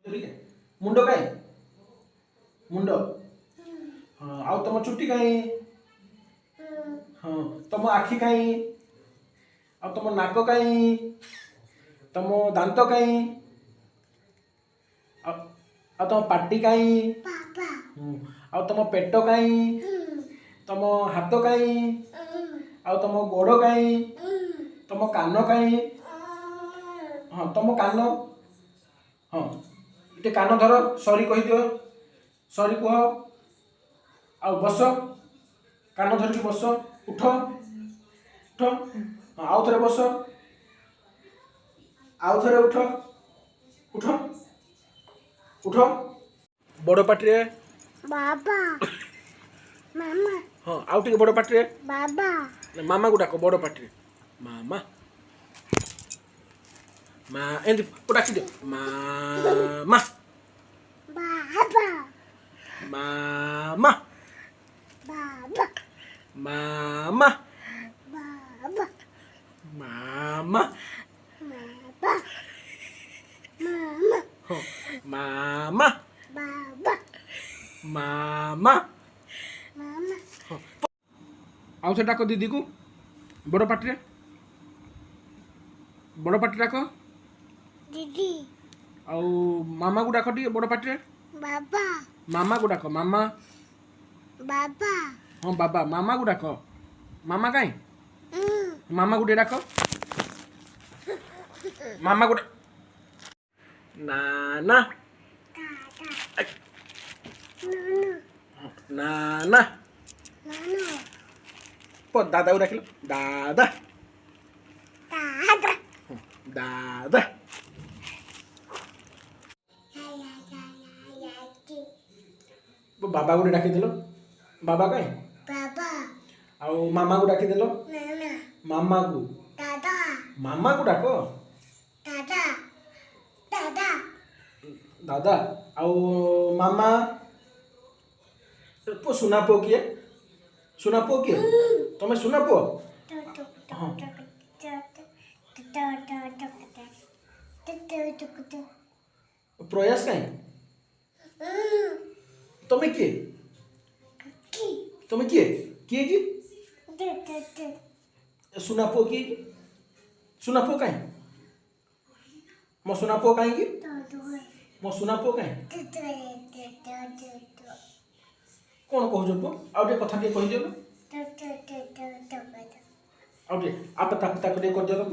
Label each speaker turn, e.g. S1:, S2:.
S1: मुंड कहीं मुंड हाँ आउ तुम चुट्टी कहीं हाँ तुम आखि कहीं आ तुम नाक कहीं तुम दांत कहीं आ तुम पाटी कहीं आ तुम पेट कहीं तुम हाथ कहीं आ तुम गोड़ कहीं तुम कान कहीं हाँ तुम कान हाँ ये कान धर सॉरी कही दियो सॉरी कह आ बस कान धरिकी बस उठ उठ आउ थे बस आउ थे उठ उठ उठ बड़ पाटी
S2: बाबा मामा
S1: हाँ आउ टे बड़ पाटी
S2: बाबा
S1: मामा को डाक बड़ पाटी मामा मा एंती डाक दियो मामा
S2: बाबा
S1: मामा
S2: बाबा
S1: मामा
S2: बाबा
S1: मामा
S2: बाबा मामा
S1: हाँ मामा
S2: बाबा
S1: मामा
S2: मामा
S1: आउ से डाक दीदी को बड़ पाटी डाक
S2: दीदी
S1: आउ मामा को डाक टी बड़ पाटी
S2: बाबा
S1: मामा को डाक मामा
S2: बाबा
S1: हाँ बाबा मामा को डाक मामा कहीं मामा को डाक मामा को नाना
S2: दादा ननु
S1: नाना
S2: ननु
S1: दादा को डाकिल दादा
S2: दादा
S1: दादा बाबा को डाकी दिल बाबा कहीं
S2: बाबा
S1: आउ मामा को डाकी दिल
S2: नाना
S1: मामा को
S2: दादा
S1: मामा को डाक
S2: दादा दादा
S1: दादा आउ मामा पो सुना पो किए तुम्हें सुना पो हाँ प्रयास कहीं तुम्हें किए किए की सुना पो कहीं मो सुना पो कहीं की मो सुना पो कहीं कौन कहूँ पो आउ टे कथा टे कही दियो आउ टे आप ताक ताक टे कर दियो